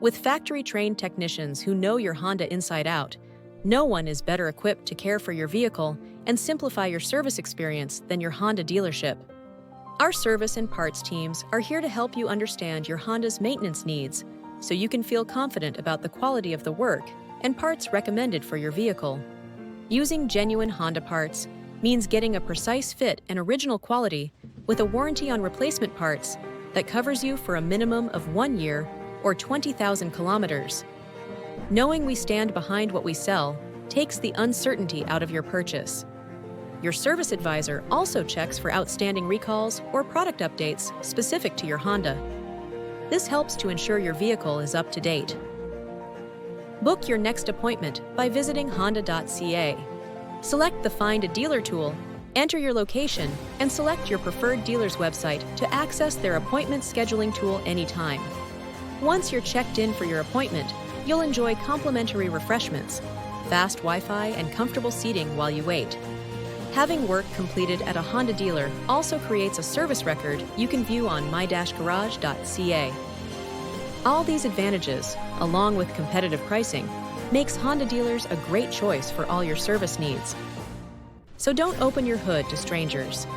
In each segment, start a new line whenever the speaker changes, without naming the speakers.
With factory-trained technicians who know your Honda inside out, no one is better equipped to care for your vehicle and simplify your service experience than your Honda dealership. Our service and parts teams are here to help you understand your Honda's maintenance needs so you can feel confident about the quality of the work and parts recommended for your vehicle. Using genuine Honda parts means getting a precise fit and original quality with a warranty on replacement parts that covers you for a minimum of 1 year or 20,000 kilometers. Knowing we stand behind what we sell takes the uncertainty out of your purchase. Your service advisor also checks for outstanding recalls or product updates specific to your Honda. This helps to ensure your vehicle is up to date. Book your next appointment by visiting honda.ca. Select the Find a Dealer tool, enter your location, and select your preferred dealer's website to access their appointment scheduling tool anytime. Once you're checked in for your appointment, you'll enjoy complimentary refreshments, fast Wi-Fi, and comfortable seating while you wait. Having work completed at a Honda dealer also creates a service record you can view on my-garage.ca. All these advantages, along with competitive pricing, makes Honda dealers a great choice for all your service needs. So don't open your hood to strangers.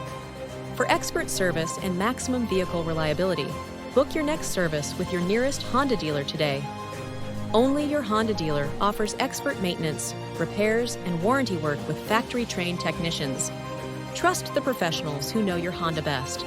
For expert service and maximum vehicle reliability, book your next service with your nearest Honda dealer today. Only your Honda dealer offers expert maintenance, repairs, and warranty work with factory-trained technicians. Trust the professionals who know your Honda best.